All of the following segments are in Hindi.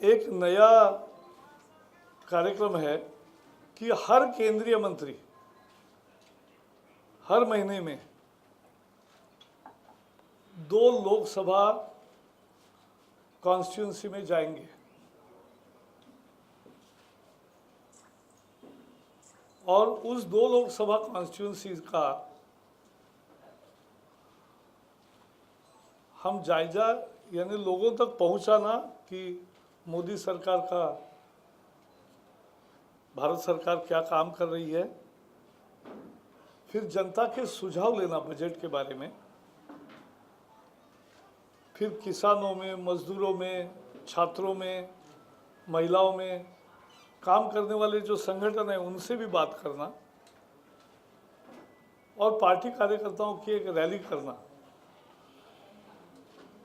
एक नया कार्यक्रम है कि हर केंद्रीय मंत्री हर महीने में 2 लोकसभा कॉन्स्टिट्यूंसी में जाएंगे और उस 2 लोकसभा कॉन्स्टिट्यूंसी का हम जायजा यानी लोगों तक पहुंचाना कि मोदी सरकार का भारत सरकार क्या काम कर रही है, फिर जनता के सुझाव लेना बजट के बारे में, फिर किसानों में, मजदूरों में, छात्रों में, महिलाओं में काम करने वाले जो संगठन हैं उनसे भी बात करना और पार्टी कार्यकर्ताओं की एक रैली करना,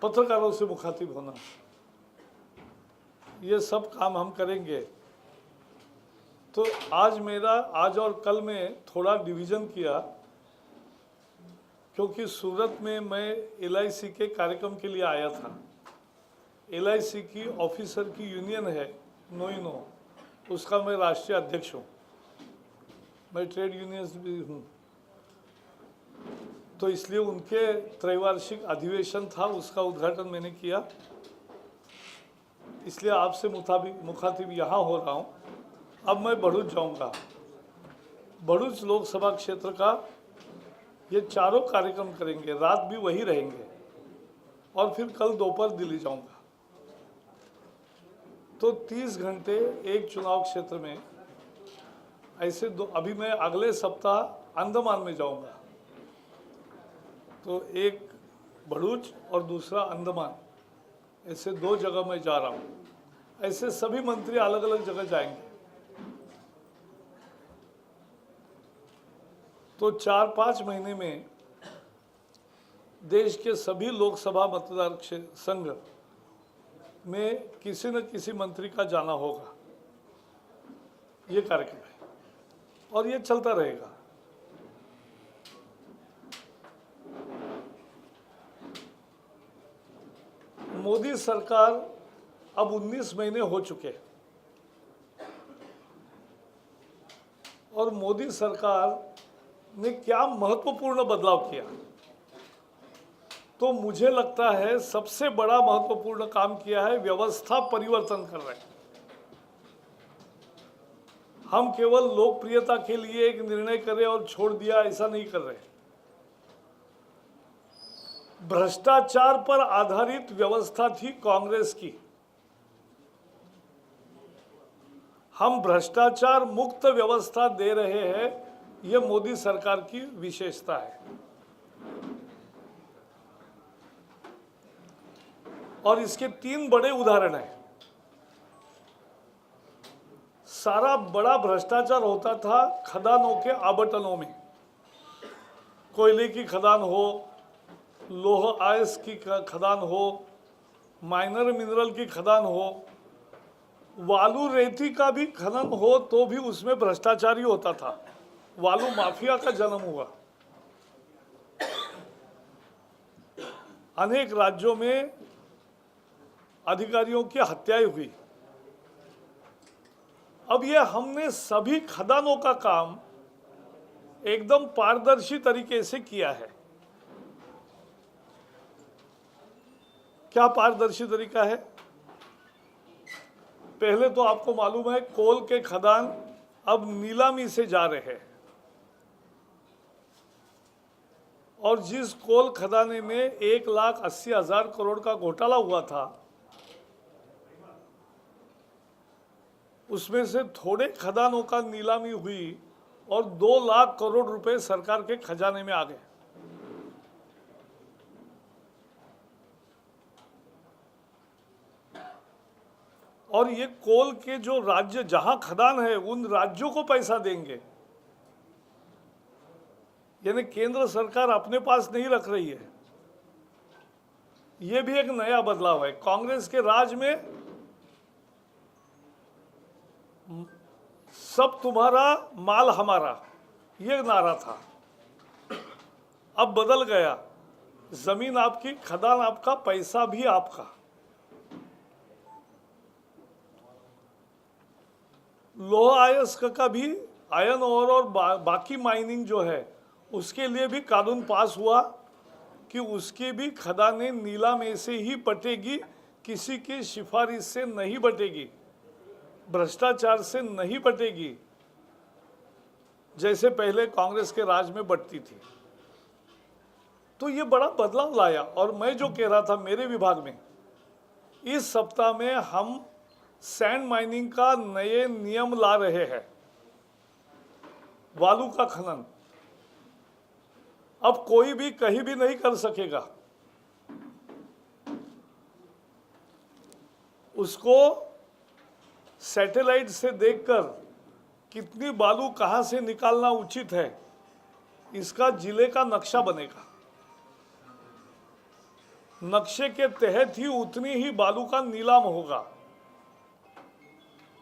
पत्रकारों से मुखातिब होना, ये सब काम हम करेंगे। तो आज और कल में थोड़ा डिवीज़न किया क्योंकि सूरत में मैं LIC के कार्यक्रम के लिए आया था। LIC की ऑफिसर की यूनियन है नोइनो, उसका मैं राष्ट्रीय अध्यक्ष हूँ, मैं ट्रेड यूनियंस भी हूँ। तो इसलिए उनके त्रैवार्षिक अधिवेशन था, उसका उद्घाटन मैंने किया, इसलिए आपसे मुखातिब यहाँ हो रहा हूँ। अब मैं भरूच जाऊँगा। भरूच लोकसभा क्षेत्र का ये चारों कार्यक्रम करेंगे, रात भी वही रहेंगे और फिर कल दोपहर दिल्ली जाऊँगा। तो 30 घंटे एक चुनाव क्षेत्र में ऐसे अभी मैं अगले सप्ताह अंडमान में जाऊँगा, तो एक भरूच और दूसरा अंडमान, ऐसे 2 जगह मैं जा रहा हूँ। ऐसे सभी मंत्री अलग अलग जगह जाएंगे। तो 4-5 महीने में देश के सभी लोकसभा मतदार संघ में किसी न किसी मंत्री का जाना होगा, ये कार्यक्रम है और ये चलता रहेगा। मोदी सरकार अब 19 महीने हो चुके और मोदी सरकार ने क्या महत्वपूर्ण बदलाव किया, तो मुझे लगता है सबसे बड़ा महत्वपूर्ण काम किया है व्यवस्था परिवर्तन कर रहे हैं। हम केवल लोकप्रियता के लिए एक निर्णय करें और छोड़ दिया, ऐसा नहीं कर रहे। भ्रष्टाचार पर आधारित व्यवस्था थी कांग्रेस की, हम भ्रष्टाचार मुक्त व्यवस्था दे रहे हैं, ये मोदी सरकार की विशेषता है। और इसके 3 बड़े उदाहरण हैं। सारा बड़ा भ्रष्टाचार होता था खदानों के आवंटनों में, कोयले की खदान हो, लौह आयस की खदान हो, माइनर मिनरल की खदान हो, बालू रेती का भी खनन हो तो भी उसमें भ्रष्टाचार ही होता था। बालू माफिया का जन्म हुआ। अनेक राज्यों में अधिकारियों की हत्याएं हुई। अब ये हमने सभी खदानों का काम एकदम पारदर्शी तरीके से किया है। क्या पारदर्शी तरीका है? पहले तो आपको मालूम है कोल के खदान अब नीलामी से जा रहे हैं और जिस कोल खदाने में 1,80,000 करोड़ का घोटाला हुआ था, उसमें से थोड़े खदानों का नीलामी हुई और 2 लाख करोड़ रुपए सरकार के खजाने में आ गए। और ये कोल के जो राज्य जहां खदान है उन राज्यों को पैसा देंगे, यानी केंद्र सरकार अपने पास नहीं रख रही है। ये भी एक नया बदलाव है। कांग्रेस के राज में सब तुम्हारा माल हमारा, ये नारा था। अब बदल गया, जमीन आपकी, खदान आपका, पैसा भी आपका। लोह अयस्क का भी आयरन ओर और बाकी माइनिंग जो है उसके लिए भी कानून पास हुआ कि उसकी भी खदानें नीलाम से ही बटेगी, किसी की सिफारिश से नहीं बटेगी, भ्रष्टाचार से नहीं बटेगी, जैसे पहले कांग्रेस के राज में बटती थी। तो ये बड़ा बदलाव लाया। और मैं जो कह रहा था मेरे विभाग में, इस सप्ताह में हम सैंड माइनिंग का नए नियम ला रहे हैं। बालू का खनन अब कोई भी कहीं भी नहीं कर सकेगा। उसको सैटेलाइट से देखकर कितनी बालू कहां से निकालना उचित है, इसका जिले का नक्शा बनेगा। नक्शे के तहत ही उतनी ही बालू का नीलाम होगा।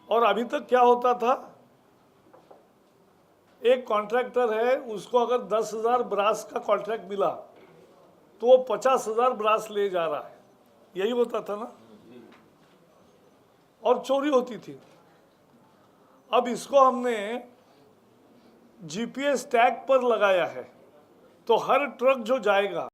और अभी तक क्या होता था, एक कॉन्ट्रैक्टर है, उसको अगर 10,000 ब्रास का कॉन्ट्रैक्ट मिला तो वो 50,000 ब्रास ले जा रहा है, यही होता था ना, और चोरी होती थी। अब इसको हमने जीपीएस टैग पर लगाया है, तो हर ट्रक जो जाएगा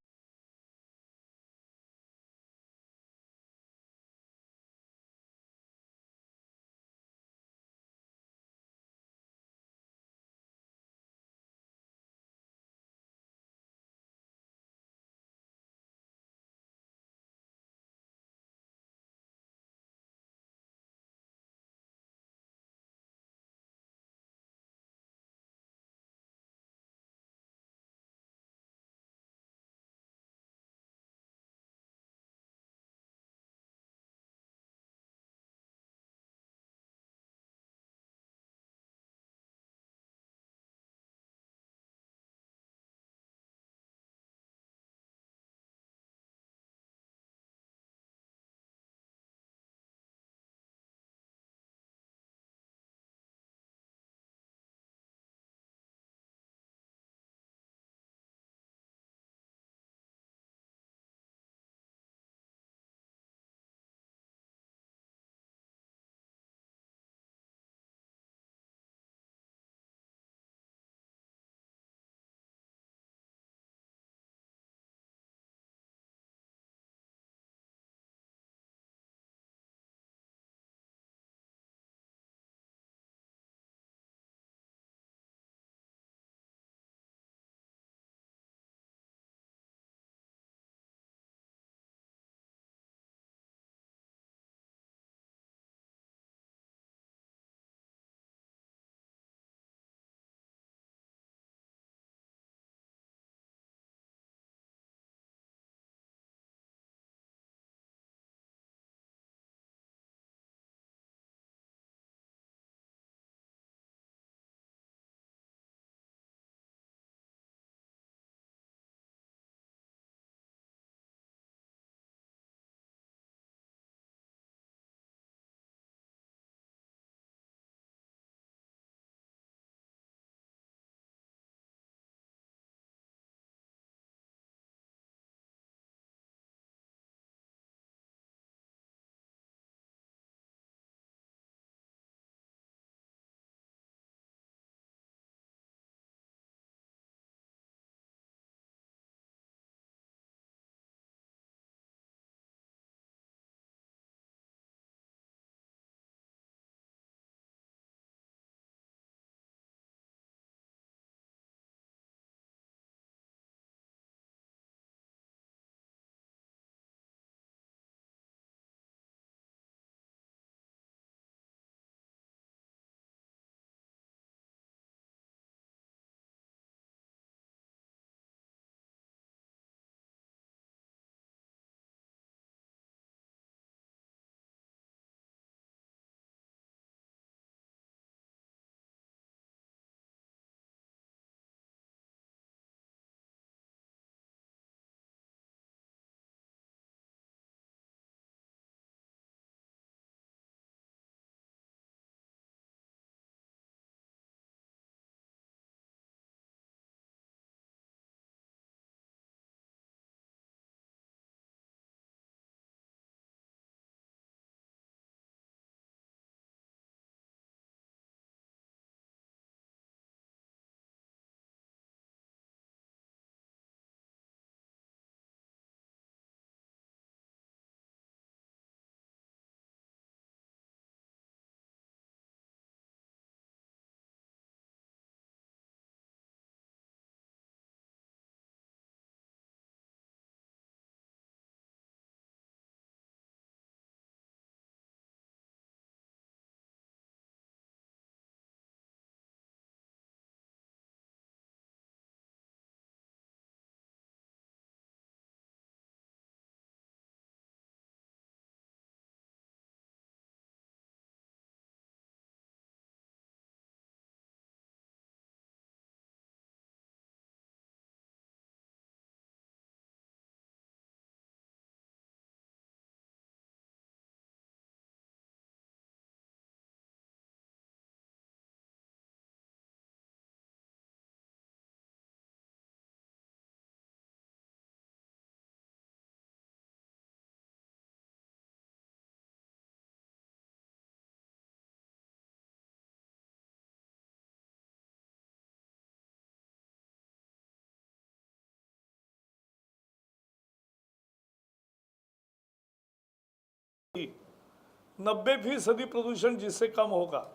90% प्रदूषण जिससे कम होगा।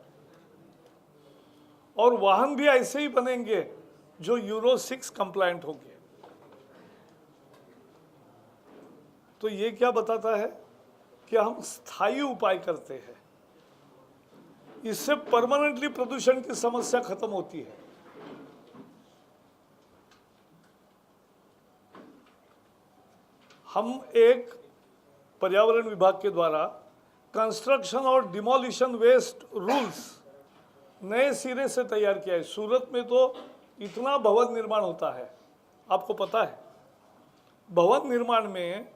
और वाहन भी ऐसे ही बनेंगे जो यूरो 6 कंप्लायंट होंगे। तो ये क्या बताता है कि हम स्थायी उपाय करते हैं, इससे परमानेंटली प्रदूषण की समस्या खत्म होती है। हम एक पर्यावरण विभाग के द्वारा कंस्ट्रक्शन और डिमोलिशन वेस्ट रूल्स नए सिरे से तैयार किया है। सूरत में तो इतना भवन निर्माण होता है, आपको पता है। भवन निर्माण में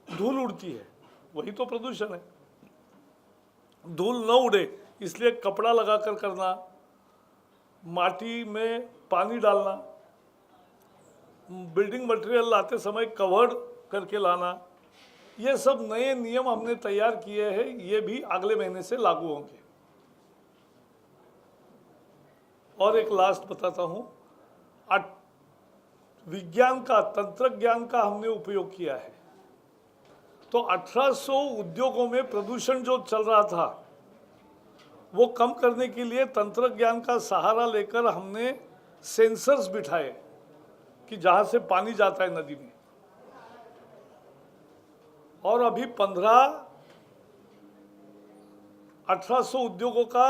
धूल उड़ती है, वही तो प्रदूषण है। धूल न उड़े इसलिए कपड़ा लगाकर करना, माटी में पानी डालना, बिल्डिंग मटेरियल लाते समय कवर्ड करके लाना, ये सब नए नियम हमने तैयार किए हैं। ये भी अगले महीने से लागू होंगे। और एक लास्ट बताता हूँ, विज्ञान का, तंत्र ज्ञान का हमने उपयोग किया है। तो 1800 उद्योगों में प्रदूषण जो चल रहा था वो कम करने के लिए तंत्र ज्ञान का सहारा लेकर हमने सेंसर्स बिठाए कि जहाँ से पानी जाता है नदी में। और अभी 1800 उद्योगों का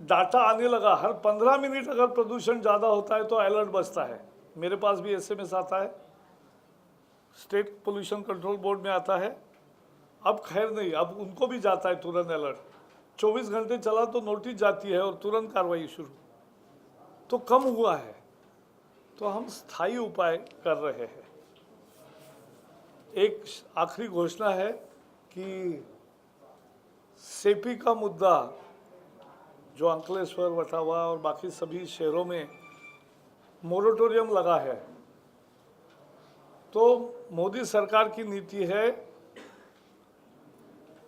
डाटा आने लगा। हर 15 मिनट अगर प्रदूषण ज़्यादा होता है तो अलर्ट बजता है। मेरे पास भी SMS आता है, स्टेट पोल्यूशन कंट्रोल बोर्ड में आता है। अब खैर नहीं, अब उनको भी जाता है तुरंत अलर्ट। 24 घंटे चला तो नोटिस जाती है और तुरंत कार्रवाई शुरू। तो कम हुआ है। तो हम स्थायी उपाय कर रहे हैं। एक आखिरी घोषणा है कि सेपी का मुद्दा जो अंकलेश्वर, वटावा और बाकी सभी शहरों में मोरेटोरियम लगा है, तो मोदी सरकार की नीति है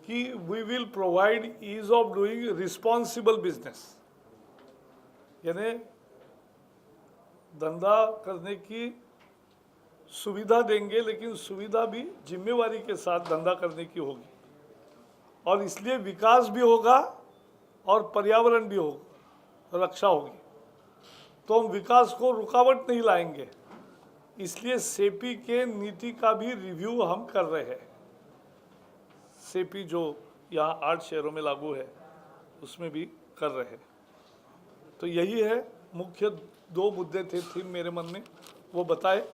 कि we will provide ease of doing responsible business, यानी धंधा करने की सुविधा देंगे, लेकिन सुविधा भी जिम्मेवारी के साथ धंधा करने की होगी। और इसलिए विकास भी होगा और पर्यावरण भी होगा, रक्षा होगी। तो हम विकास को रुकावट नहीं लाएंगे। इसलिए सेपी के नीति का भी रिव्यू हम कर रहे हैं। सेपी जो यहाँ 8 शहरों में लागू है उसमें भी कर रहे हैं। तो यही है, मुख्य 2 मुद्दे थे थीम मेरे मन में, वो बताए।